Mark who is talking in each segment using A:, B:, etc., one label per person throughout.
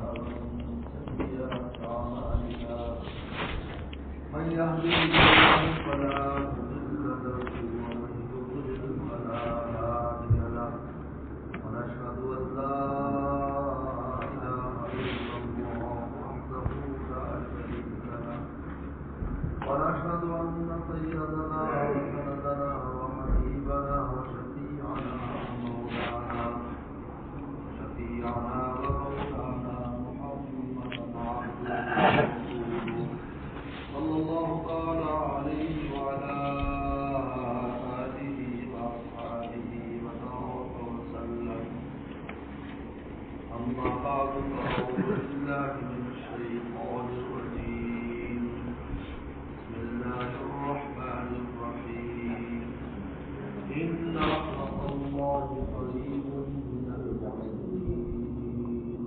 A: سيئات أعمالنا من يهده الله فلا مضل له ومن يضلل فلا هادي له ونشهد أن لا إله إلا الله وحده لا شريك له ونشهد أن سيدنا وسندنا وحبيبنا وشفيعنا ومولانا ومولانا محمدا عبده ورسوله صلى الله تعالى عليه وعلى آله وأصحابه وبارك وسلم أما بعد فأعوذ بالله من الشيطان الرجيم بسم الله الرحمن الرحيم إن رحمة الله قريب من المحسنين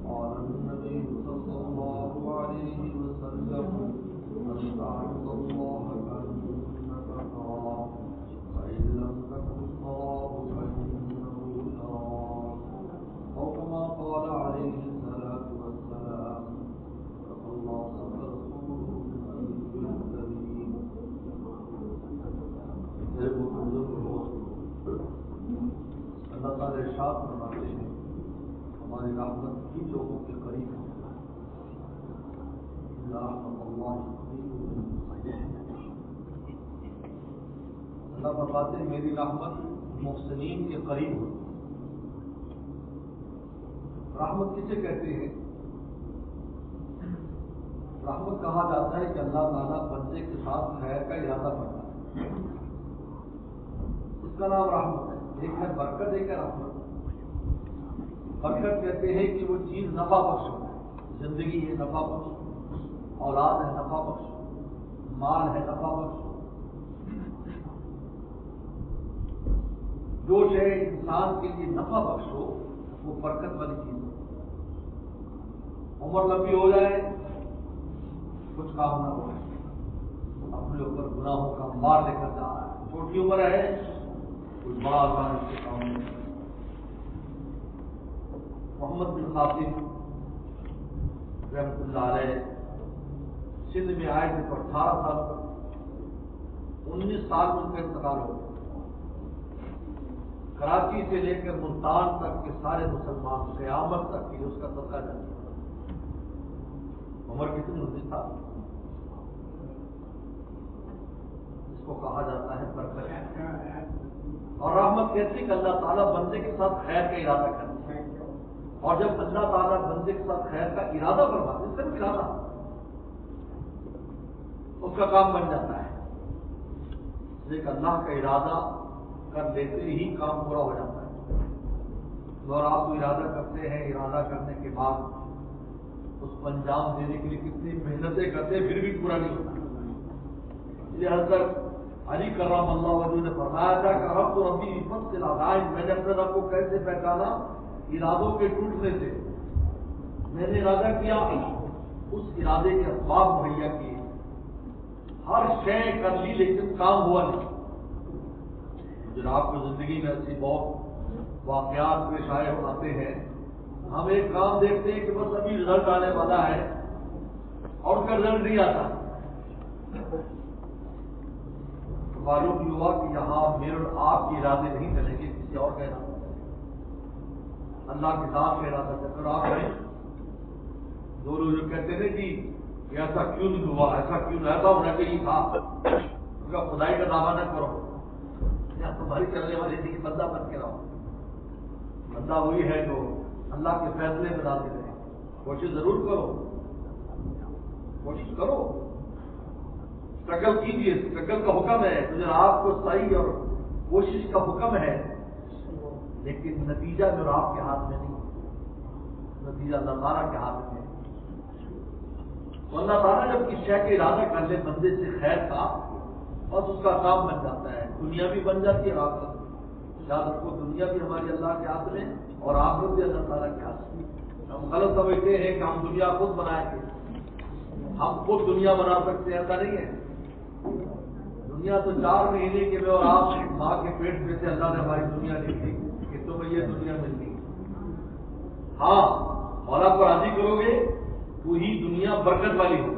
A: قال النبي صلى الله عليه وسلم من تعبد الله كأنك تراه فإن لم تكن تراه فإنه يراك أو كما قال عليه الصلاة والسلام صدق الله ورسوله النبي الكريم. میرے بزرگ دوست، اللہ تعالی ارشاد فرماتے ہیں ہماری رحمت کی لوگوں کے قریب ہے. اللہ فرماتے ہیں میری رحمت محسنین کے قریب ہو. رحمت کسے کہتے ہیں؟ رحمت کہا جاتا ہے کہ اللہ تعالیٰ بندے کے ساتھ خیر کا ارادہ کرتا ہے، اس کا نام رحمت ہے. ایک ہے برکت، ایک ہے رحمت. برکت کہتے ہیں کہ وہ چیز نفع بخش ہے، زندگی ہے نفع بخش، اولاد ہے نفع بخش، مال ہے نفع بخش. جو شے انسان کے لیے نفع بخش ہو وہ برکت والی چیز ہے. عمر لمبی ہو جائے، کچھ کام نہ ہو، اپنے اوپر گناہوں کا مار لے کر جا رہا ہے. چھوٹی عمر ہے، کوئی بڑا آسان اس کے کام نہیں. محمد بن قاسم رحمۃ اللہ علیہ سندھ میں آئے تھے تو 18 سال تک، 19 سال میں ان کا انتقال ہو گیا. کراچی سے لے کر ملتان تک کے سارے مسلمان قیامت تک کی اس کا صدقہ جاری. عمر کتنی 19 سال. اس کو کہا جاتا ہے برکت. اور رحمت کہتی ہے کہ اللہ تعالیٰ بندے کے ساتھ خیر کا ارادہ کرتا ہے، اور جب اللہ تعالیٰ بندے کے ساتھ خیر کا ارادہ فرماتے ہیں، صرف ارادہ، اس کا کام بن جاتا ہے. لیکن اللہ کا ارادہ کر لیتے ہی کام پورا ہو جاتا ہے. اور آپ کو ارادہ کرتے ہیں، ارادہ کرنے کے بعد اس کو انجام دینے کے لیے کتنی محنتیں کرتے ہیں، پھر بھی پورا نہیں ہوتا. یہ حضرت علی کرم اللہ وجہ نے فرمایا تھا کہ رب تو ربی عفت سے لگائے، میں نے اپنے رب کو کیسے پہچانا؟ ارادوں کے ٹوٹنے سے. میں نے ارادہ کیا، اس ارادے کے اسباب مہیا کیے، ہر شے کر لی، لیکن کام ہوا نہیں. جناب کو زندگی میں ایسی بہت واقعات پیش آئے آتے ہیں. ہم ایک کام دیکھتے ہیں کہ بس ابھی رزلٹ آنے والا ہے اور اس کا رزلٹ نہیں آتا. معلوم یہ ہوا کہ یہاں میرے اور آپ کے ارادے نہیں چلیں گے، کسی اور کا ارادہ، اللہ کے ذات کا ارادہ چلے. اور آپ ہیں جو لوگ جو کہتے تھے کہ ایسا کیوں نہیں ہوا، ایسا کیوں نہیں، ایسا ہونا چاہیے تھا، ان کا خدائی کا دعویٰ نہ کرو. یا تمہاری چلنے والی تھی کہ بندہ بن کے رہو. بندہ وہی ہے جو اللہ کے فیصلے بناتے رہے. کوشش ضرور کرو، کوشش کرو، اسٹرگل کیجیے. اسٹرگل کا حکم ہے، مجھے آپ کو صحیح اور کوشش کا حکم ہے، لیکن نتیجہ جو آپ کے ہاتھ میں نہیں، نتیجہ اللہ تعالیٰ کے ہاتھ میں ہے. تو اللہ تعالیٰ جب کسی شے کا ارادہ کر لے بندے سے خیر کا، بس اس کا کام بن جاتا ہے. دنیا بھی بن جاتی ہے، آخرت بھی. یاد رکھو، دنیا بھی ہماری اللہ کے ہاتھ میں اور آخرت بھی اللہ تعالیٰ کے ہاتھ میں. ہم غلط سمجھتے ہیں کہ ہم دنیا خود بنائیں گے، ہم خود دنیا بنا سکتے ہیں، ایسا نہیں ہے. دنیا تو 4 مہینے کے میں اور آپ ماں کے پیٹ میں سے اللہ نے ہماری دنیا لکھی کہ تمہیں یہ دنیا ملتی. ہاں، مولا کو راضی کرو گے تو ہی دنیا برکت والی ہو،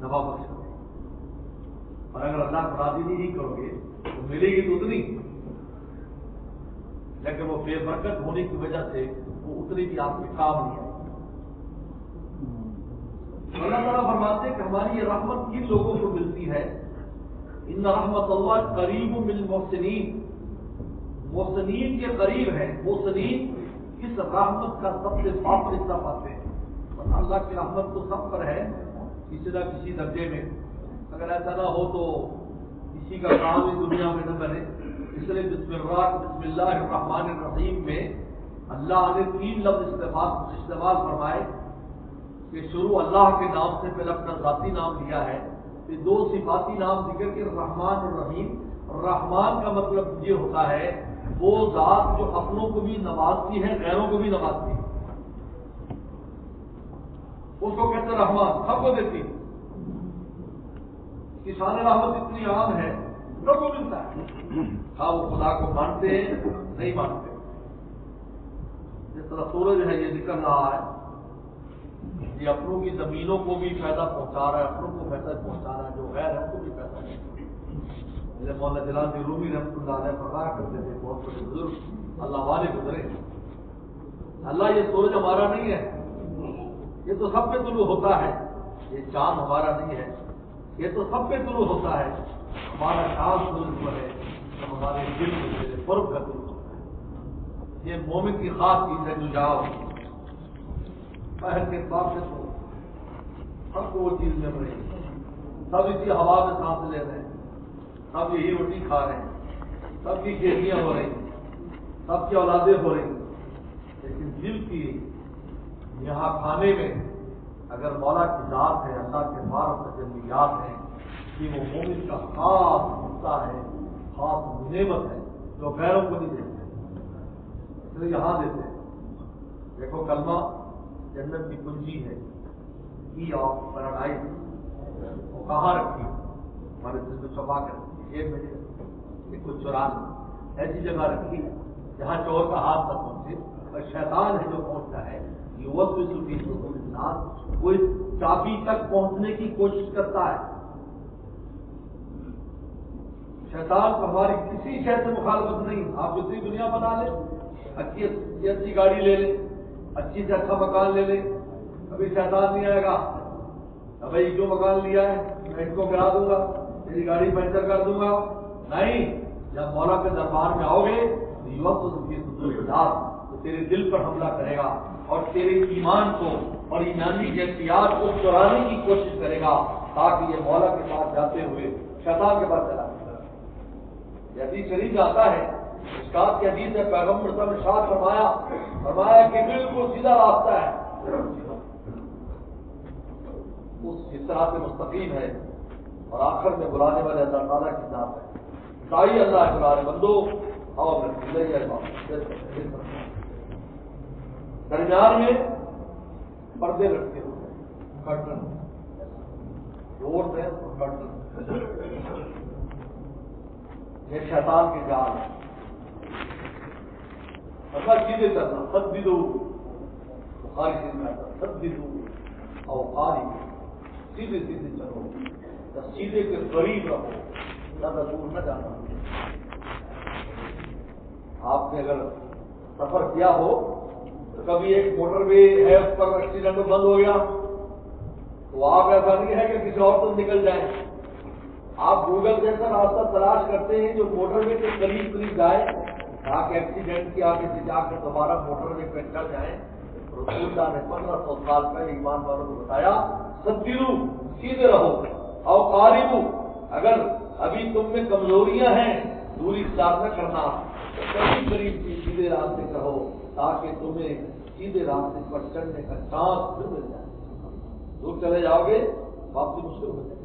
A: نفع بخش ہوگی، اور اگر اللہ کو راضی نہیں کرو گے تو ملے گی تو اتنی، لیکن وہ بے برکت ہونے کی وجہ سے وہ اتنی بھی آپ کے کام نہیں آئی۔ اللہ تعالیٰ فرماتے ہیں کہ ہماری یہ رحمت کن لوگوں کو ملتی ہے، ان رحمت اللہ قریب من المحسنین، محسنین کے قریب ہے۔ محسنین اس رحمت کا سب سے فاضل حصہ پاتے ہیں، ورنہ اللہ کی رحمت تو سب پر ہے کسی نہ کسی درجے میں، اگر ایسا نہ ہو تو کسی کا کام ہی دنیا میں نہ بنے۔ اس لیے بسم اللہ الرحمن الرحیم میں اللہ نے 3 لفظ استعمال فرمائے کہ شروع اللہ کے نام سے پہلے اپنا ذاتی نام لیا ہے، پھر 2 صفاتی نام ذکر کے رحمان اور رحیم۔ رحمان کا مطلب یہ ہوتا ہے وہ ذات جو اپنوں کو بھی نوازتی ہے غیروں کو بھی نوازتی ہے، اس کو کہتے ہیں رحمان، سب کو دیتی ہے۔ شان رحمت اتنی عام ہے سب کو ملتا ہے، ہاں وہ خدا کو مانتے ہیں نہیں مانتے۔ جس طرح سورج ہے یہ نکل رہا ہے، یہ اپنوں کی زمینوں کو بھی فائدہ پہنچا رہا ہے، اپنوں کو فائدہ پہنچا رہا ہے، جو غیر ہے ان کو بھی فائدہ پہنچا رہا ہے۔ جیسے مولانا جلال رومی رحمۃ اللہ علیہ فرمایا کرتے تھے، بہت بڑے بزرگ اللہ والے گزرے، اللہ یہ سورج ہمارا نہیں ہے، یہ تو سب پہ طلوع ہوتا ہے، یہ چاند ہمارا نہیں ہے، یہ تو سب پہ طلوع ہوتا ہے، ہمارا چاند سورج وہ ہے تو ہمارے دل میں قرب کا طلوع ہوتا ہے۔ یہ مومن کی خاص چیز ہے، جو جاؤ پہل کے بعد سے تو سب کو وہ چیز مل رہی ہے، سب اسی ہوا میں سانس لے رہے ہیں، سب یہی روٹی کھا رہے ہیں، سب کی کھیتیاں ہو رہی ہیں، سب کی اولادیں ہو رہی ہیں، لیکن دل کی یہاں کھانے میں اگر مولا کی ذات ہے، اللہ کے بار تجلیات ہیں، کہ وہ مومن کا خاص حصہ ہے، خاص نعمت ہے جو غیروں کو نہیں دیتے، اس لیے یہاں دیتے ہیں۔ دیکھو کلمہ جنت کی کنجی ہے، کی آف پیراڈائز، وہ کہاں رکھی ہمارے دل میں چھپا کر ایک میں ایک کو چرا ایسی جگہ رکھی جہاں چور کا ہاتھ نہ پہنچے، اور شیطان ہے جو پہنچتا ہے یہ وقت انسان وہ اس چابی تک پہنچنے کی کوشش کرتا ہے۔ شیطان کو ہماری کسی شے سے مخالفت نہیں، آپ جتنی دنیا بنا لیں، اچھی گاڑی لے لیں، اچھی سے اچھا مکان لے لیں، کبھی شیطان نہیں آئے گا بھائی جو مکان لیا ہے میں اس کو گرا دوں گا، میری گاڑی پنچر کر دوں گا، نہیں۔ جب مولا کے دربار میں آؤ گے تو تیرے دل پر حملہ کرے گا اور تیرے ایمان کو اور ایمانی کیفیات کو چرانے کی کوشش کرے گا، تاکہ یہ مولا کے پاس جاتے ہوئے شیطان کے پاس چلا جائے۔ حدیث شریف آتا ہے، مشکات کی حدیث ہے، پیغمبر صلی اللہ علیہ وسلم نے فرمایا کہ بالکل سیدھا راستہ ہے، اس طرح سے مستقیم ہے، اور آخر میں بلانے والے اللہ تعالیٰ کی ذات ہے، دائی اللہ کے بارے بندو اور درمیان میں پردے رکھتے ہوئے کرٹن ڈور ہے، کرٹن یہ شیطان کے جال ہے، اللہ سیدھے کرنا، سب بھی دو بخاری سے کہتا سب بھی دو اوقاری سیدھے سیدھے چلو، سیدھے کے قریب رہو، زیادہ دور نہ جانا۔ آپ نے اگر سفر کیا ہو تو کبھی ایک موٹر وے ہے اس پر ایکسیڈنٹ بند ہو گیا تو آپ ایسا نہیں ہے کہ کسی اور سے نکل جائیں، آپ گوگل جیسا راستہ تلاش کرتے ہیں جو موٹر وے کے قریب قریب جائے تاکہ ایکسیڈنٹ کی آگے سے جا کر دوبارہ موٹر وے پہ چڑھ جائیں۔ رسول اللہ نے 1500 سال پہلے ایمان والوں کو بتایا سدیرو سیدھے رہو، او قاربو اگر ابھی تم میں کمزوریاں ہیں دوری اختیار نہ کرنا، قریب قریب سیدھے راستے کہو تاکہ تمہیں سیدھے راستے پر چڑھنے کا چانس بھی مل جائے۔ دور چلے جاؤ گے واپسی مشکل ہو جائے گی۔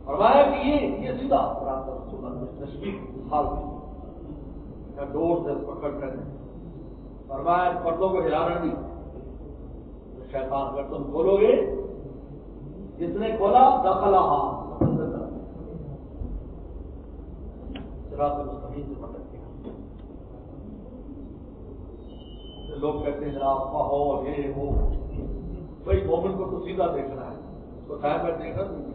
A: فرمایا کہ یہ سیدھا راستہ رسول اللہ نے تشبیہ مثال دی، ڈور سے پکڑ کر فرمایا پردوں کو ہلانا نہیں، تو شیطان اگر تم کھولو گے، جس نے کھولا دخلا صراط مستقیم سے مدد کیا۔ لوگ کہتے ہیں جناب ماحول یہ وہ، بھائی مومن کو تو سیدھا دیکھنا ہے، اس کو ٹائم پر دیکھنا نہیں۔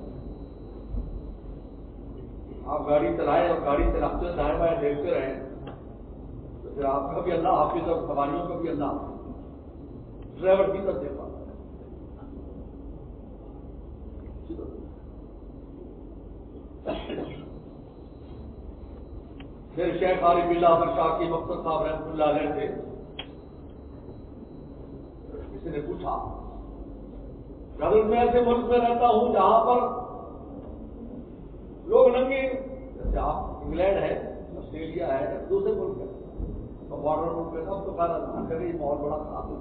A: آپ گاڑی چلائیں اور گاڑی چلاتے دائیں بائیں دیکھتے رہیں تو پھر آپ کا بھی اللہ حافظ اور سواریوں کا بھی اللہ حافظ۔ ڈرائیور سیدھا دیکھ پاتا ہے۔ پھر شیخ عارف باللہ احمد شاہ کی مقصد صاحب رحمۃ اللہ علیہ سے کسی نے پوچھا، اگر میں ایسے ملک میں رہتا ہوں جہاں پر لوگ ننگے، جیسے آپ انگلینڈ ہے، آسٹریلیا ہے، دوسرے ملک ہے، تو بارڈر ملک ہے، اب تو خیال کرے یہ ماحول بڑا خراب ہے،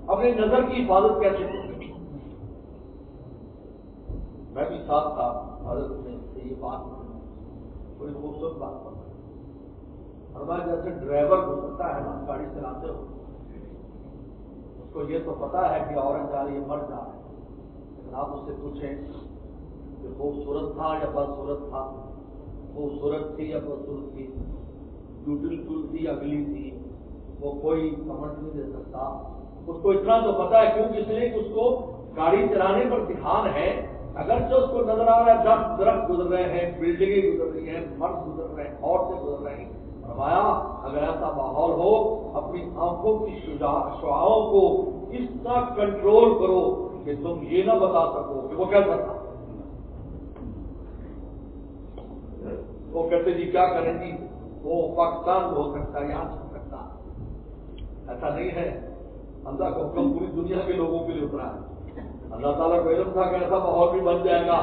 A: اپنی نظر کی حفاظت کیسے کریں؟ میں بھی ساتھ تھا حضرت میں یہ بات بڑی خوبصورت بات کرتا ہے، ہمارا جیسے ڈرائیور گزرتا ہے نا گاڑی چلاتے ہو، اس کو یہ تو پتا ہے کہ عورت جا رہی ہے، مر جا رہا ہے، لیکن آپ اس سے پوچھیں کہ خوبصورت تھا یا بدصورت تھا، خوبصورت تھی یا بدصورت تھی، بیوٹیفل تھی یا گلی تھی، وہ کوئی کمنٹ نہیں دے سکتا۔ اس کو اتنا تو پتا ہے، کیونکہ اس لیے کہ اس کو گاڑی چلانے پر دھیان ہے، اگرچہ اس کو نظر آ رہا ہے درخت گزر رہے ہیں، بلڈنگیں گزر رہی ہیں، مرد گزر رہے ہیں، عورتیں گزر رہی ہیں، فرمایا اگر ایسا ماحول ہو اپنی آنکھوں کی شعاعوں کو اس طرح کنٹرول کرو کہ تم یہ نہ بتا سکو کہ وہ کیسا تھا۔ وہ کہتے جی کیا کریں گی، وہ پاکستان میں ہو سکتا ہے، یہاں ہو سکتا ہے، ایسا نہیں ہے۔ اللہ کا حکم پوری دنیا کے لوگوں کے لیے اترا ہے، اللہ تعالیٰ کو علم تھا کہ ایسا ماحول بھی بن جائے گا،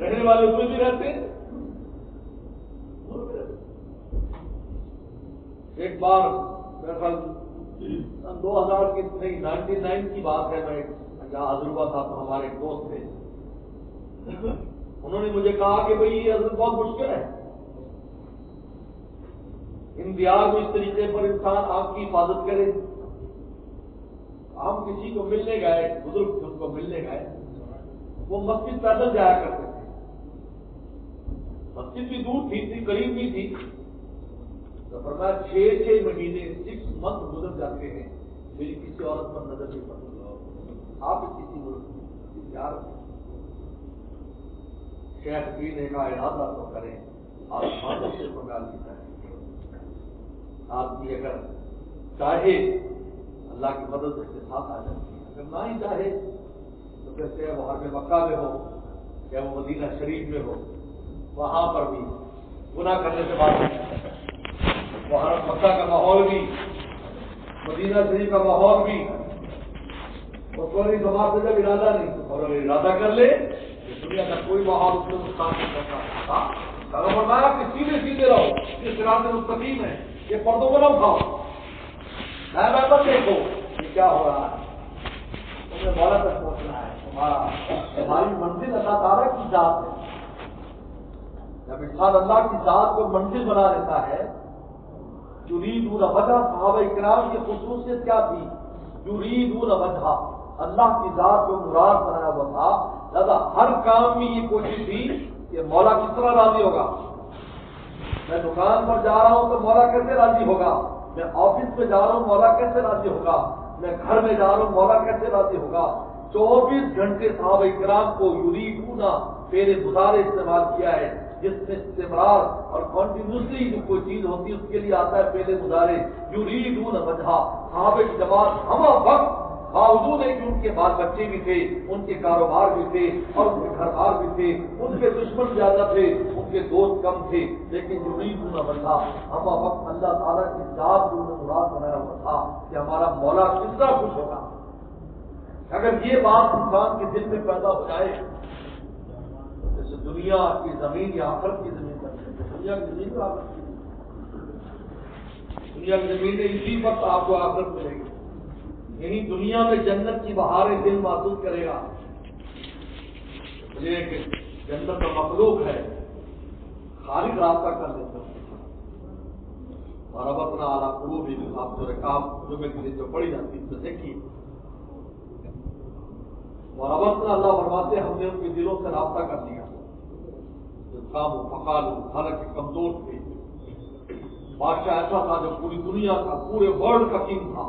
A: رہنے والے اس میں بھی رہتے ہیں۔ ایک بار میرے خیال 2000 کی نہیں 99 کی بات ہے، میں جہاں حاضر ہوا تھا تو ہمارے ایک دوست تھے، انہوں نے مجھے کہا کہ بھئی یہ حضرت بہت مشکل ہے، ان دیار میں اس طریقے پر انسان آپ کی حفاظت کرے۔ ہم کسی کو ملنے گئے، بزرگ ان کو ملنے گئے، وہ مسجد پیدل جایا کرتے تھے، مسجد بھی دور تھی قریب بھی تھی، تو فرمایا 6 مہینے 6 منتھ گزر جاتے ہیں، میری کسی عورت پر نظر نہیں پڑتی، آپ کسی ملک یار شیخ پینے کا ارادہ تو کریں، آسمان سے منگا لیتا ہے، آدمی اگر چاہے اللہ کی مدد اس کے ساتھ آ جاتی ہے، اگر نہ ہی چاہے تو کہتے ہیں وہ حرم مکہ میں ہو یا وہ مدینہ شریف میں ہو، وہاں پر بھی گناہ کرنے سے بات نہیں، وہ حرم مکہ کا ماحول بھی، مدینہ شریف کا ماحول بھی، اور کوئی جماعت سے جب ارادہ نہیں، اور اگر ارادہ کر لے دنیا کا کوئی ماحول اس کو نقصان نہیں کرتا۔ اگر فرمایا کہ سیدھے سیدھے رہو، یہ صراط مستقیم ہے، یہ پردوں کو نہ اٹھاؤ، میں دیکھو یہ کیا ہو رہا ہے، تمہیں مولا تک پہنچنا ہے، تمہاری منزل اللہ تعالیٰ کی ذات ہے۔ جب انسان اللہ کی ذات کو منزل بنا لیتا ہے، یریدون وجہ، صحابہ کرام کی خصوصیت کیا تھی، یریدون وجہ، اللہ کی ذات کو مراد بنایا ہوا تھا، لہذا ہر کام میں یہ کوشش تھی کہ مولا کس طرح راضی ہوگا، میں دکان پر جا رہا ہوں تو مولا کیسے راضی ہوگا، میں آفس میں جا رہا ہوں مولا کیسے راضی ہوگا، میں گھر میں جا رہا ہوں مولا کیسے راضی ہوگا۔ 24 گھنٹے صحابہ کرام کو یریدون پہلے مضارع استعمال کیا ہے، جس میں استمرار اور کنٹینیوسلی جو کوئی چیز ہوتی ہے اس کے لیے آتا ہے پہلے مضارع، یریدون وجہ، صحابہ کی جماعت ہم وقت باوجود ہے کہ ان کے بال بچے بھی تھے، ان کے کاروبار بھی تھے اور ان کے گھر بار بھی تھے، ان کے دشمن زیادہ تھے، ان کے دوست کم تھے، لیکن یریدون وجہ، ہم وقت اللہ تعالیٰ کی ذات کو مراد بنایا ہوا تھا کہ ہمارا مولا کس طرح خوش ہوگا۔ اگر یہ بات انسان کے دل میں پیدا ہو جائے، جیسے دنیا کی زمین یا آخرت کی زمین بن جائے، دنیا کی زمین اور آخرت کی زمین، دنیا کی زمین میں اسی وقت آپ کو آخرت ملے گی، یعنی دنیا میں جنت کی بہاریں دل محسوس کرے گا، یہ کہ جنت کا مخلوق ہے، خالق رابطہ کر لیتا ہے۔ اور اب اپنا اعلیٰ قلوب بھی آپ جو رکاب جو میں کسی جو پڑھی جاتی ہے تو دیکھیے، اور اب اپنا اللہ فرماتے ہم نے ان کے دلوں سے رابطہ کر لیا، جو کام و فقال حالانکہ کمزور تھے، بادشاہ ایسا تھا جو پوری دنیا کا پورے ورلڈ کا کنگ تھا،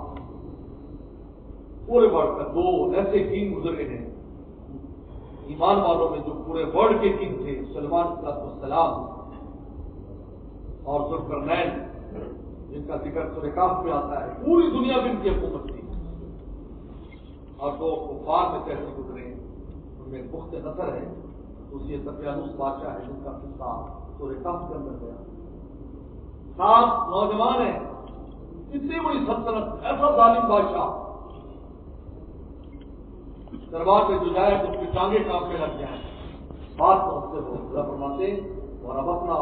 A: پورے ورلڈ کا۔ دو ایسے کنگ گزرے ہیں ایمان والوں میں جو پورے ورلڈ کے کنگ تھے، سلیمان علیہ السلام اور ذوالقرنین، جن کا ذکر سورہ کہف میں آتا ہے۔ پوری دنیا میں ان کی حکومت تھی، اور دو کفار میں کیسے گزرے ہیں ان میں پخت نظر ہے۔ اسی دقیانوس بادشاہ ہے جن کا قصہ سورہ کہف کے اندر گیا۔ 7 نوجوان ہیں، اتنی بڑی سلطنت، ایسا ظالم بادشاہ، دربار پہ جو جائے تو اس کی ٹانگیں کانپنے لگ جائیں، بات پہنچتے ہو فرماتے اور اب اپنا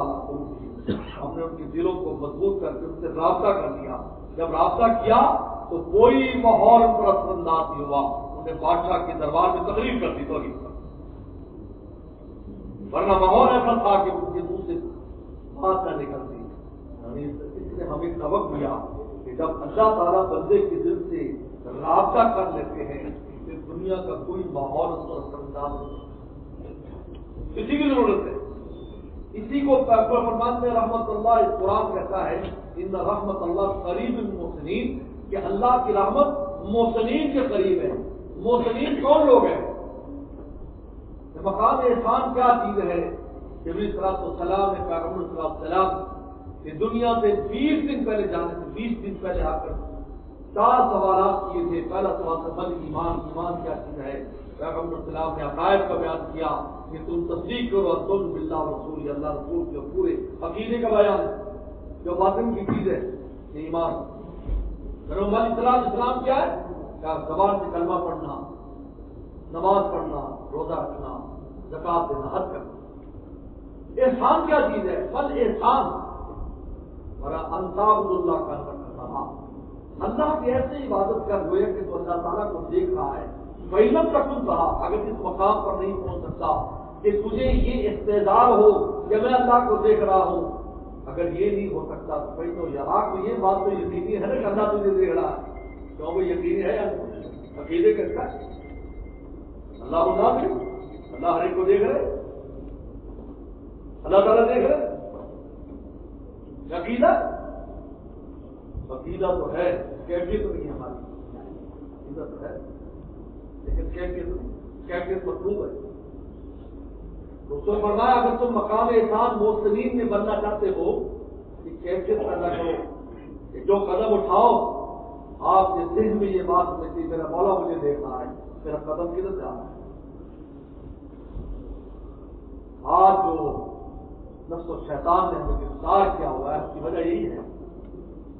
A: ہم نے ان کے دلوں کو مضبوط کر کے ان سے رابطہ کر لیا۔ جب رابطہ کیا تو کوئی ماحول ان پر اثر انداز نہیں ہوا، انہوں نے بادشاہ کے دربار میں تقریر کر دی توحید پر، ورنہ ماحول ایسا تھا کہ ان کے منہ سے بات نہ نکلتی۔ یعنی اس نے ہمیں سبق دیا کہ جب اللہ تعالیٰ بندے کے دل سے رابطہ کر لیتے ہیں پھر دنیا کا کوئی ماحول اس پر اثر انداز نہیں، کسی کی ضرورت ہے۔ اسی کو فرمان میں رحمت اللہ قرآن کہتا ہے ان رحمت اللہ قریب المحسنین، کہ اللہ کی رحمت محسنین کے قریب ہے۔ محسنین کون لوگ ہیں؟ مقام احسان کیا چیز ہے؟ جبریل صلی اللہ علیہ وسلم نے پیغمبر صلی اللہ علیہ وسلم کہ دنیا سے 20 دن پہلے جانے سے 20 دن پہلے آ کر 4 سوالات کیے تھے۔ پہلا سوال تھا بل ایمان، ایمان کیا چیز ہے؟ پیغمبر صلی اللہ علیہ وسلم نے عقائد کا بیان کیا کہ تم تصدیق کرو اور تم باللہ رسول، اللہ رسول کے پورے عقیدے کا بیان جو باطن کی چیز ہے یہ ایمان۔ محمد اسلام کیا ہے؟ کیا زبان سے کلمہ پڑھنا، نماز پڑھنا، روزہ رکھنا، زکات دینا، حج کرنا۔ احسان کیا چیز ہے؟ بل احسان انتاب اللہ کا رہا، اللہ کی ایسی عبادت کر گویا کہ تو اللہ تعالیٰ کو دیکھ رہا ہے۔ فیلم کا کن کہا اگر اس مقام پر نہیں پہنچ سکتا کہ تجھے یہ استعداد ہو کہ میں اللہ کو دیکھ رہا ہوں، اگر یہ نہیں ہو سکتا تو بھائی تو یہاں کو یہ بات تو یقینی ہے نا کہ اللہ تجھے دیکھ رہا ہے، کیوں وہ یقینی ہے یا عقیدے کرتا ہے؟ اللہ اللہ ہر ایک کو دیکھ رہے، اللہ تعالیٰ دیکھ رہے۔ عقیدہ تو ہے، کیفیت تو نہیں ہماری، عقیدہ تو ہے لیکن کیفیت مطلوب ہے۔ تو فرمایا اگر تم مقام احسان محسنین میں بننا چاہتے ہو کہ کیفیت پیدا کرو کہ جو قدم اٹھاؤ آپ کے ذہن میں یہ بات ہوتی ہے میرا مولا مجھے دیکھ رہا ہے، میرا قدم کدھر جا رہا ہے۔ آج جو نفس و شیطان نے ہمیں گرفتار کیا ہوا ہے اس کی وجہ یہی ہے،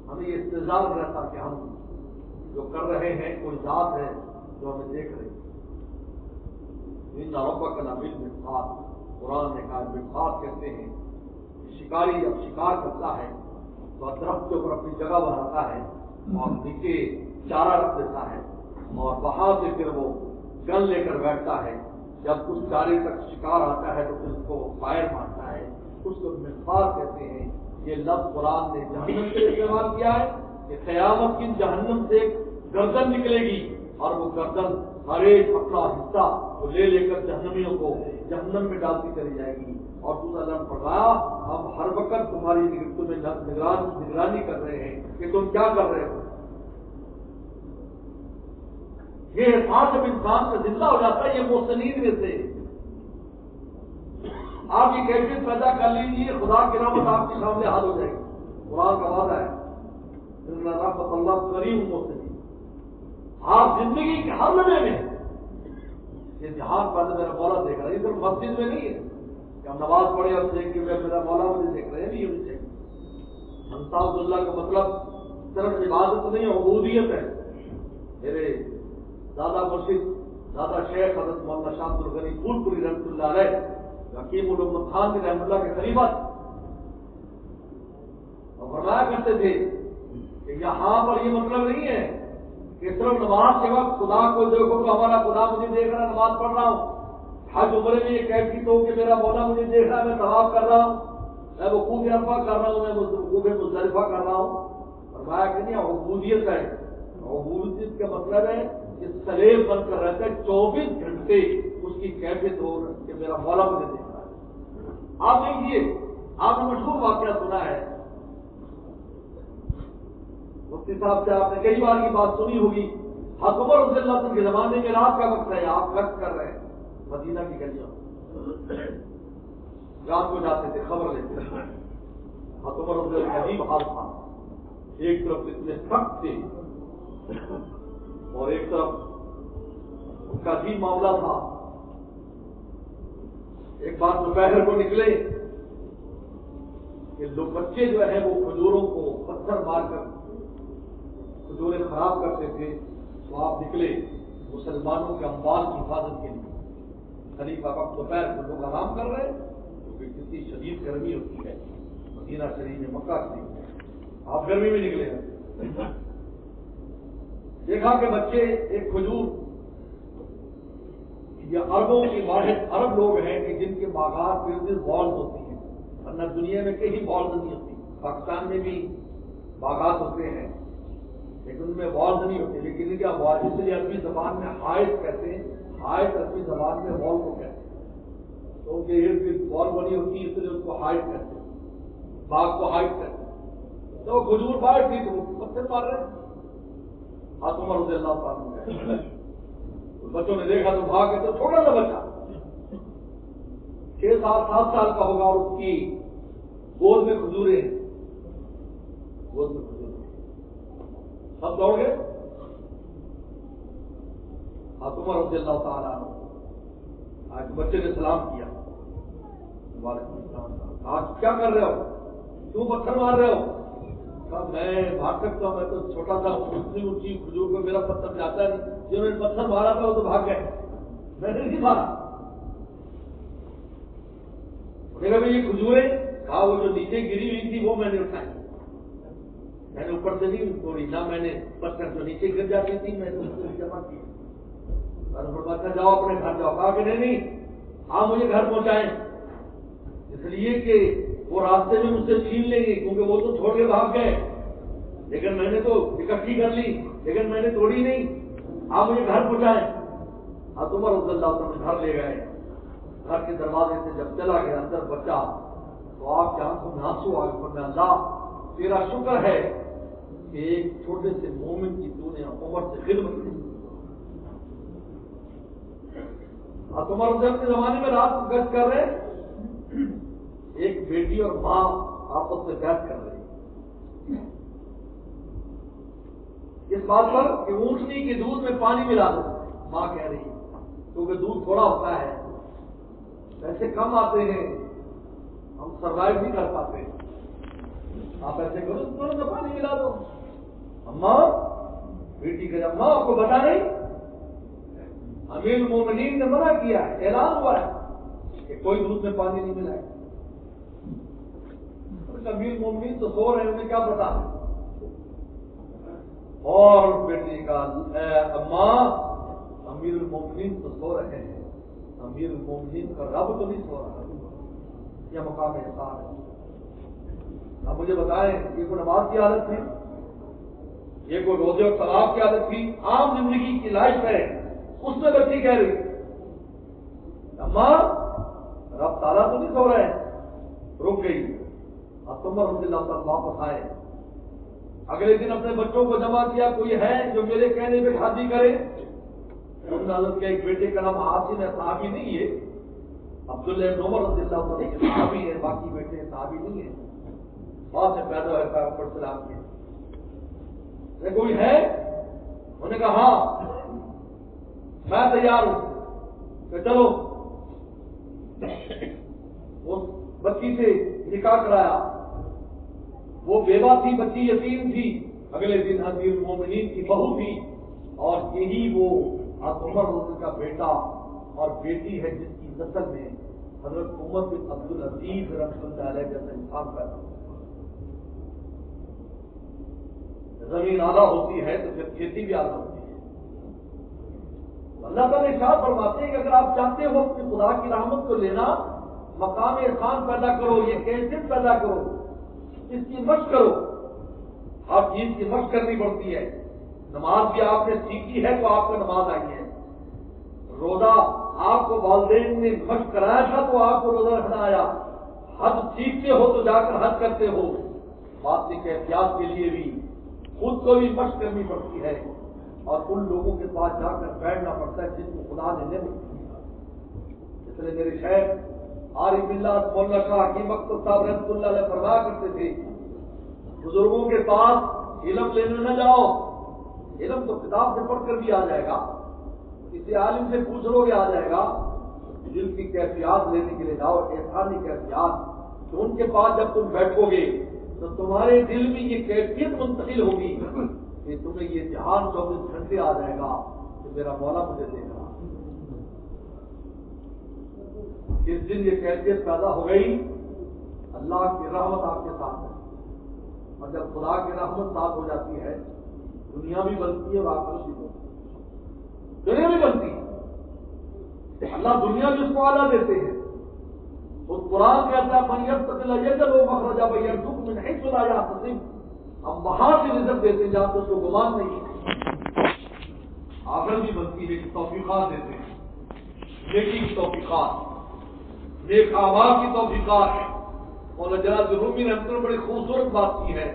A: ہمیں یہ انتظار رہتا کہ ہم جو کر رہے ہیں کوئی ذات ہے جو ہمیں دیکھ رہی ہے۔ ان ربک لبالمرصاد، قرآن نے کہا مرصاد کہتے ہیں شکاری جب شکار کرتا ہے تو درخت کے اوپر اپنی جگہ بناتا ہے اور نیچے چارہ رکھ دیتا ہے اور وہاں سے پھر وہ گن لے کر بیٹھتا ہے۔ جب اس چارے تک شکار آتا ہے تو پھر اس کو فائر مارتا ہے، اس کو مرصاد کہتے ہیں۔ یہ لفظ قرآن نے جہنم سے استعمال کیا ہے کہ قیامت کی جہنم سے گردن نکلے گی اور وہ گردن ہر ایک اپنا حصہ وہ لے کر جہنمیوں کو جہنم میں ڈالتی چلی جائے گی۔ اور دوسرا لفظ فرمایا ہم ہر وقت تمہاری نگرانی کر رہے ہیں کہ تم کیا کر رہے ہو۔ یہ احساس جب انسان کا زندہ ہو جاتا ہے یہ محسنین میں سے آپ یہ کیفیت پیدا کر لیجیے، خدا کی رحمت آپ کے سامنے حال ہو جائے گی۔ قرآن کا وعدہ ہے رحمت اللہ کریم محسنین۔ آپ زندگی کے ہر لمحے میں یہ جہاں پر میرا مولا دیکھ رہا ہے، یہ صرف مسجد میں نہیں ہے کہ ہم نماز پڑھے اور دیکھ کے میرا مولا مجھے دیکھ رہے ہیں، نہیں ہونی چاہیے۔ انصاف اللہ کا مطلب صرف عبادت نہیں عبودیت ہے۔ میرے دادا مرشد دادا شیخ حضرت مولانا شاہ عبد الغنی پھول پوری رحمۃ اللہ علیہ حکیم الامت خان کے رحمۃ اللہ کے خلیفہ اور فرمایا کرتے تھے کہ یہاں پر یہ مطلب نہیں ہے کہ صرف نماز کے وقت خدا کو دیکھو تو ہمارا خدا مجھے دیکھ رہا ہے، نماز پڑھ رہا ہوں۔ حج عمرے میں یہ کیفیت ہو کہ میرا مولا مجھے دیکھ رہا ہے، میں طواف کر رہا ہوں، میں وقوف عرفہ کر رہا ہوں، میں وقوف مزدلفہ کر رہا ہوں۔ فرمایا کہ نہیں عبودیت ہے، عبودیت کا مطلب ہے کہ سلیب بن کر رہتا ہے 24 گھنٹے اس کی کیفیت ہو کہ میرا مولا مجھے دیکھ رہا ہے۔ آپ دیکھیے آپ نے مشہور واقعہ سنا ہے مفتی صاحب سے آپ نے کئی بار یہ بات سنی ہوگی، حضرت عمر رضی اللہ عنہ کے زمانے میں رات کا وقت ہے، آپ گشت کر رہے ہیں مدینہ کی گلیوں، رات کو جاتے تھے خبر لیتے تھے۔ حضرت عمر رضی اللہ عجیب حال تھا، ایک طرف اتنے سخت تھے اور ایک طرف ان کا عجیب معاملہ تھا۔ ایک بار دوپہر کو نکلے کہ لوگ بچے جو ہیں وہ کھجوروں کو پتھر مار کر کھجوریں خراب کرتے تھے، تو آپ نکلے مسلمانوں کے اموال کی حفاظت کے لیے۔ خلیفہ وقت دوپہر کو لوگ آرام کر رہے ہیں کیونکہ کتنی شدید گرمی ہوتی ہے مدینہ شریف میں، مکہ شریف میں، آپ گرمی میں نکلے ہیں۔ دیکھا کہ بچے ایک کھجور، یہ عربوں کی واحد عرب لوگ ہیں کہ جن کے باغات میں بالز ہوتی ہیں، ورنہ دنیا میں کہیں بالز نہیں ہوتی۔ پاکستان میں بھی باغات ہوتے ہیں لیکن ان میں بالز نہیں ہوتے، لیکن ان کا بال اس لیے عربی زبان میں حائط کہتے ہیں، حائط عربی زبان میں بال کو کہتے ہیں، تو ان کے ارد گرد بال بنی ہوتی ہے اس لیے اس کو حائط کہتے ہیں، باغ کو حائط کہتے ہیں۔ تو کھجور باہر تھی تو وہ پتھر مار رہے ہیں۔ حضرت عمر رضی اللہ تعالیٰ بچوں نے دیکھا تو بھاگ کے، تو چھوٹا سا بچہ 6 سال 7 سال کا ہوگا اور اس کی گود میں کھجوریں، گود میں کھجوریں، سب دوڑ گئے۔ حضرت عمر رضی اللہ تعالیٰ عنہ آج بچے نے سلام کیا، وعلیکم السلام، آج کیا کر رہے ہو، کیوں پتھر مار رہے ہو؟ کہا میں بھاگ سکتا ہوں، میں تو چھوٹا سا اتنی اونچی کھجور کو میرا پتھر جاتا نہیں، جنہوں نے پتھر مارا تھا وہ تو بھاگ گئے، میں نے نہیں مارا۔ یہ کھجوریں، کہا وہ جو نیچے گری ہوئی تھی وہ میں نے اٹھائی، میں نے اوپر سے نہیں توڑی، نہ میں نے پتھر جو نیچے گر جاتی تھی میں نے اس کو جمع کی۔ اچھا جاؤ اپنے گھر جاؤ، کہا کہ نہیں آپ مجھے گھر پہنچائیں، اس لیے کہ وہ راستے میں مجھ سے چھین لیں گے کیونکہ وہ تو چھوڑ کے بھاگ گئے، لیکن میں نے تو اکٹھی کر لی لیکن میں نے توڑی نہیں، آپ مجھے گھر پہنچائیں۔ حضرت عمر رضی اللہ عنہ گھر لے گئے، گھر کے دروازے سے جب چلا گیا اندر بچہ تو آپ کے آنکھوں میں آنسو آ گئے، فرمایا اللہ تیرا شکر ہے کہ ایک چھوٹے سے مومن کی تو نے عمر سے خدمت کی۔ حضرت عمر رضی اللہ کے زمانے میں رات کو گشت کر رہے، ایک بیٹی اور ماں آپس میں بحث کر رہی اس بات پر کہ اونٹنی کے دودھ میں پانی ملا دو، ماں کہہ رہی کیونکہ دودھ تھوڑا ہوتا ہے، پیسے کم آتے ہیں، ہم سروائیو نہیں کر پاتے، آپ ایسے کرو تھوڑا سا پانی ملا دو۔ اماں بیٹی کہ اماں آپ کو بتا نہیں، امیر المومنین نے منع کیا ہے، اعلان ہوا ہے کہ کوئی دودھ میں پانی نہیں ملائے۔ امیر المومنین تو سو رہے ہیں، انہیں کیا پتا، اور بیٹی کا اماں امیر المومنین تو سو رہے ہیں، امیر المومنین کا رب تو نہیں سو رہا، یہ مقام احسان ہے۔ اب مجھے بتائیں یہ کوئی نماز کی عادت تھی، یہ کوئی روزے اور طلاق کی عادت تھی، عام زندگی کی لائف ہے، اس میں بچی کہہ رہی اماں رب تعالیٰ تو نہیں سو رہے ہیں، رک گئی۔ حضرت عمر رضی اللہ عنہ واپس آئے، اگلے دن اپنے بچوں کو جمع کیا، کوئی ہے جو میرے کہنے پہ شادی کرے؟ انہوں نے حضرت کے ایک بیٹے کا نام عاصم ہے، صحابی نہیں ہے، عبداللہ بن عمر رضی اللہ عنہ کے صحابی ہے، باقی بیٹے صحابی نہیں ہے، بعد میں پیدا ہوئے پیغمبر سلام کے۔ کوئی ہے؟ انہوں نے کہا ہاں میں تیار ہوں کہ چلو، اس بچی سے نکاح کرایا، وہ بیوہ تھی، بچی یتیم تھی، اگلے دن امیر المومنین کی بہو تھی، اور یہی وہ عمر رضی کا بیٹا اور بیٹی ہے جس کی نسل میں حضرت عمر بن عبدالعزیز رحمۃ اللہ علیہ جیسا انسان پیدا ہوتا ہے۔ زمین اعلیٰ ہوتی ہے تو پھر کھیتی بھی اعلیٰ ہوتی ہے۔ اللہ تعالیٰ ارشاد فرماتے ہیں کہ اگر آپ چاہتے ہو کہ خدا کی رحمت کو لینا، مقام احسان پیدا کرو، یہ کیفیت پیدا کرو، اس کی مشق کرو، ہر چیز کی مشق کرنی پڑتی ہے۔ نماز بھی آپ نے سیکھی ہے تو آپ کو نماز آئی ہے، روزہ آپ کو والدین نے مشق کرایا تھا تو آپ کو روزہ رکھنا آیا، حج سیکھتے ہو تو جا کر حج کرتے ہو، بات کی کیفیات کے لیے بھی خود کو بھی مشق کرنی پڑتی ہے اور ان لوگوں کے پاس جا کر بیٹھنا پڑتا ہے جن کو خدا نے نعمت دی ہے۔ اس لیے میرے شیخ عارف باللہ مولانا شاہ حکیم اختر صاحب رحمۃ اللہ علیہ فرمایا کرتے تھے، بزرگوں کے پاس علم لینے نہ جاؤ، علم تو کتاب سے پڑھ کر بھی آ جائے گا، کسی عالم سے پوچھ لو گے آ جائے گا، دل کی کیفیات لینے کے لیے جاؤ، احسانی کیفیات، تو ان کے پاس جب تم بیٹھو گے تو تمہارے دل میں یہ کیفیت منتقل ہوگی کہ تمہیں یہ جہان 24 گھنٹے آ جائے گا کہ میرا مولا مجھے دیکھ رہا۔ جس دن یہ کیفیت پیدا ہو گئی، اللہ کی رحمت آپ کے ساتھ ہے، اور جب خدا کی رحمت ساتھ ہو جاتی ہے دنیا بھی بنتی ہے اور آخرت بھی بنتی ہے، دنیا بھی بنتی ہے، اللہ دنیا بھی اس کو اعلیٰ دیتے ہیں۔ تو قرآن کہتا ہے مخرجا فیرزقہ من حیث لا یحتسب، ہم وہاں سے رزق دیتے ہیں جہاں تو اس کو گمان نہیں ہے، آخرت بھی بنتی ہے کہ توفیقات دیتے ہیں، نیکی کی توفیقات، نیک اعمال کی توفیقات۔ مولانا جلال رومی نے اندر بڑی خوبصورت بات کی ہے،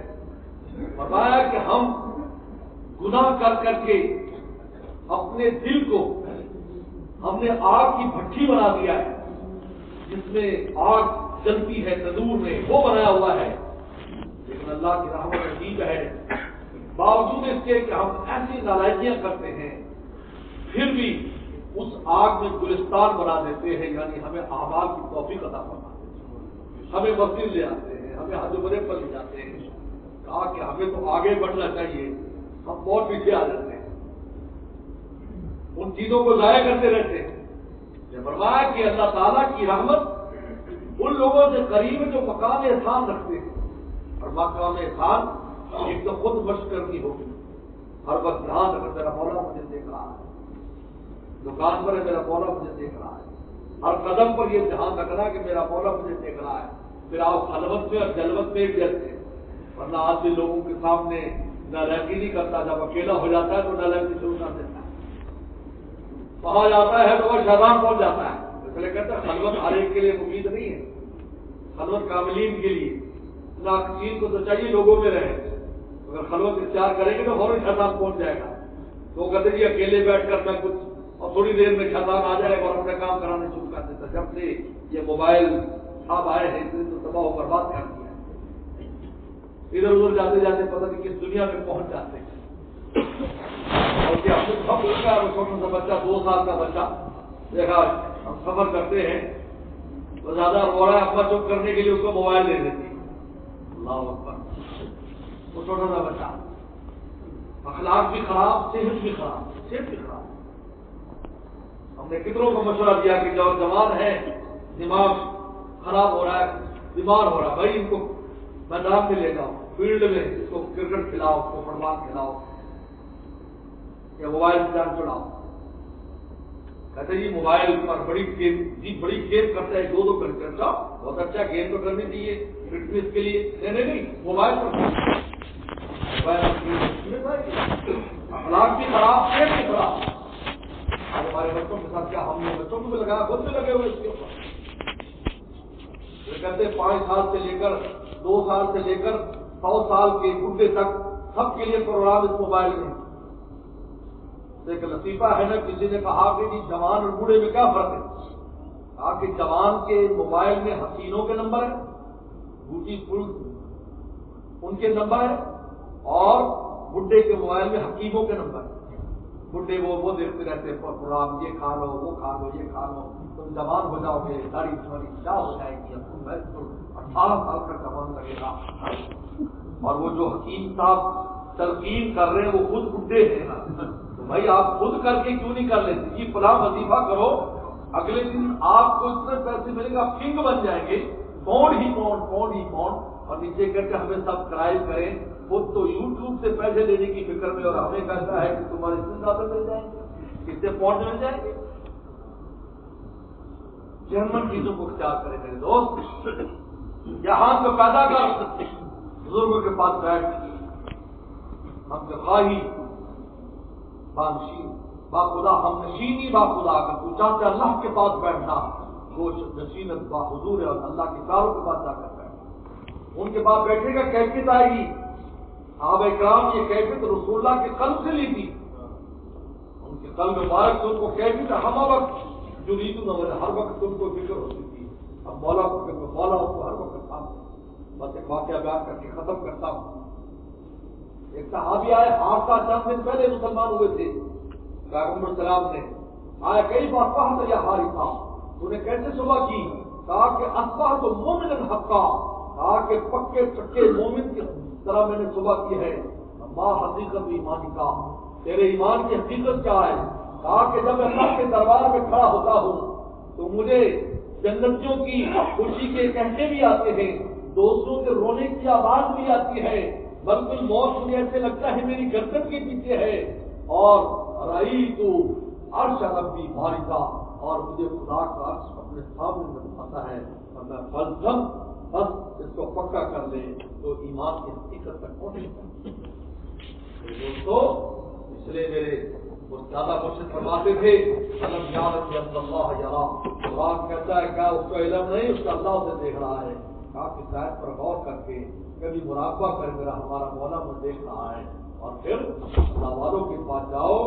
A: فرمایا کہ ہم گناہ کر کر کے اپنے دل کو ہم نے آگ کی بھٹی بنا دیا ہے، جس میں آگ جلتی ہے تندور میں، وہ بنایا ہوا ہے، لیکن اللہ کی رحمت عجیب ہے، باوجود اس کے کہ ہم ایسی نالائکیاں کرتے ہیں پھر بھی اس آگ میں گلستان بنا دیتے ہیں، یعنی ہمیں اعمال کی توفیق عطا فرماتے ہیں، ہمیں مسجد لے آتے ہیں، ہمیں حج عمرے پر لے جاتے ہیں، کہا کہ ہمیں تو آگے بڑھنا چاہیے، ہم بہت پیچھے آ جاتے ہیں، ان چیزوں کو ضائع کرتے رہتے ہیں۔ یہ فرمایا کہ اللہ تعالیٰ کی رحمت ان لوگوں سے قریب ہے جو مقام احسان رکھتے ہیں، اور مقام احسان ایک تو خود مشق کرنی ہوگی، ہر وقت دھیان رکھنا میرا مولا مجھے دیکھ رہا ہے، دکان پر ہے میرا مولا مجھے دیکھ رہا ہے، ہر قدم پر یہ دھیان رکھنا کہ میرا مولا مجھے دیکھ رہا ہے، پھر آپ خلوت میں اور جلوت میں ایک جیسے، ورنہ آدمی لوگوں کے سامنے نالائکی نہیں کرتا، جب اکیلا ہو جاتا ہے تو نالائکی شروع کر دیتا ہے، وہاں جاتا ہے تو وہ شیطان پہنچ جاتا ہے، اس لیے کہتے ہیں خلوت ہر ایک کے لیے مفید نہیں ہے، خلوت کاملین کے لیے، ناقصین کو تو چاہیے لوگوں میں رہے، اگر خلوت اختیار کریں گے تو فوراً شیطان پہنچ جائے گا، تو وہ کہتے جی اکیلے بیٹھ کر میں کچھ، اور تھوڑی دیر میں شیطان آ جائے گا اور اپنے کام کرانے شروع کر دیتا۔ جب سے یہ موبائل صاحب آئے ہیں تو تباہ و برباد کر دیا ہے، ادھر ادھر جاتے جاتے پتہ نہیں کس دنیا میں پہنچ جاتے ہیں، اور کیا سب کا چھوٹا سا بچہ 2 سال کا بچہ دیکھا، ہم سفر کرتے ہیں تو زیادہ رو رہا ہے، اپنا چپ کرنے کے لیے اس کو موبائل دے دیتی ہے، اللہ اکبر، وہ چھوٹا سا بچہ، اخلاق بھی خراب، صحت بھی خراب، صحت بھی خراب۔ ہم نے کتنوں کو مشورہ دیا کہ جو جوان ہے دماغ خراب ہو رہا ہے، بیمار ہو رہا ہے، بھائی ان کو میدان میں لے جاؤ، فیلڈ میں اس کو کرکٹ کھلاؤ، اس کو فٹ بال کھلاؤ، یا موبائل سے جان چھڑاؤ۔ کہتے جی موبائل پر بڑی گیم کرتا ہے، 2 گھنٹے، اچھا بہت اچھا، گیم تو کرنی چاہیے فٹنس کے لیے، نہیں موبائل پر اخلاق بھی خراب، صحت بھی خراب۔ آج ہمارے بچوں کے ساتھ کیا، ہم نے بچوں کو بھی لگایا، خود بھی لگے ہوئے اس کے اوپر، یہ کہتے ہیں 5 سال سے لے کر 2 سال سے لے کر 100 سال کے بوڑھے تک سب کے لیے پروگرام اس موبائل میں۔ ایک لطیفہ ہے نا، کسی نے کہا کہ جی جوان اور بوڑھے میں کیا فرق ہے؟ کہا کہ جوان کے موبائل میں حسینوں کے نمبر ہیں، بوٹی فل ان کے نمبر ہیں، اور بڈھے کے موبائل میں حکیموں کے نمبر ہیں۔ بڈھے وہ دیکھتے رہتے ہیں پروگرام، یہ کھا لو، وہ کھا لو، یہ کھا لو، تم جوان ہو جاؤ گے، داڑھی تمہاری کیا ہو جائے گی، اب تم 18 سال کا جوان لگے گا۔ اور وہ جو حکیم صاحب تلقین کر رہے ہیں وہ خود بڈھے ہیں، تو بھائی آپ خود کر کے کیوں نہیں کر لیتے؟ جی فلاں وظیفہ کرو، اگلے دن آپ کو اتنے پیسے ملیں گے، آپ کنگ بن جائیں گے، پونڈ ہی پونڈ، اور نیچے کر کے ہمیں سبسکرائب کریں، خود تو یوٹیوب سے پیسے لینے کی فکر میں، اور ہمیں کہتا ہے کہ تمہارے اتنے زیادہ مل جائیں گے، کتنے پونڈ مل جائیں گے۔ جرمن چیزوں کو اختیار کریں میرے دوست، یہاں کو پیدا کر بزرگوں کے پاس بیٹھ، ہم کے خواہی بانشین با خدا، ہم نشینی با خدا، اگر تو چاہتے اللہ کے پاس بیٹھنا، گوش نشینت با حضور ہے، اور اللہ کے کاروں کے پاس جا کر بیٹھنا، ان کے پاس بیٹھنے کا کیفیت آئے گی، صحابہ کرام یہ کیفیت رسول اللہ کے قلب سے لی تھی، ان کے قلب مبارک سے ان کو کیفیت ہم وقت جو ریت ہر وقت ان کو فکر ہوتی تھی. اب مولا کو مولا اس کو ہر وقت تھا. بس ایک واقعہ بیان کر کے ختم کرتا ہوں. ایک صحابی آئے، حادثہ چند دن پہلے مسلمان ہوئے تھے. پیغمبر السلام نے آیا کئی بار کہا یا حارثہ تو نے کیسے صبح کی؟ کہا کہ اصبح تو مومن حقا، کہا کہ پکے پکے مومن کی طرح میں نے صبح کی ہے. ماں حقیقت ایمان کا، تیرے ایمان کی حقیقت کیا ہے؟ کہا کہ جب اللہ کے دربار میں کھڑا ہوتا ہوں تو مجھے جنتیوں کی خوشی کے کہنے بھی آتے ہیں، دوستوں کے رونے کی آواز بھی آتی ہے، بلکہ موت مجھے ایسے لگتا ہے میری گردن کے پیچھے ہے. اور رئی تو عرش ربی بارکا، اور مجھے خدا کا عرش اپنے سامنے نظر آتا ہے. اور میں فلسم بس اس کو پکا کر لے تو ایمان کی حقیقت تک پہنچے. دوستو اس لیے میرے زیادہ مرشد فرماتے تھے علم یعلم ان اللہ یرا. قرآن کہتا ہے کیا اس کو علم نہیں، اس کا اللہ اسے دیکھ رہا ہے. آپ اس آیت پر غور کر کے کبھی مراقبہ کر میرا ہمارا مولا مجھے دیکھ رہا ہے. اور پھر اللہ والوں کے پاس جاؤ.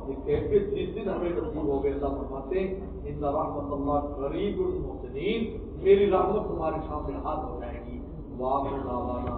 A: یہ کیفیت جس دن ہمیں نصیب ہو گئے، اللہ فرماتے ہیں ان رحمت اللہ قریب المحسنین، میری رحمت تمہارے سامنے حاضر ہو جائے گی. وآخر دعوانا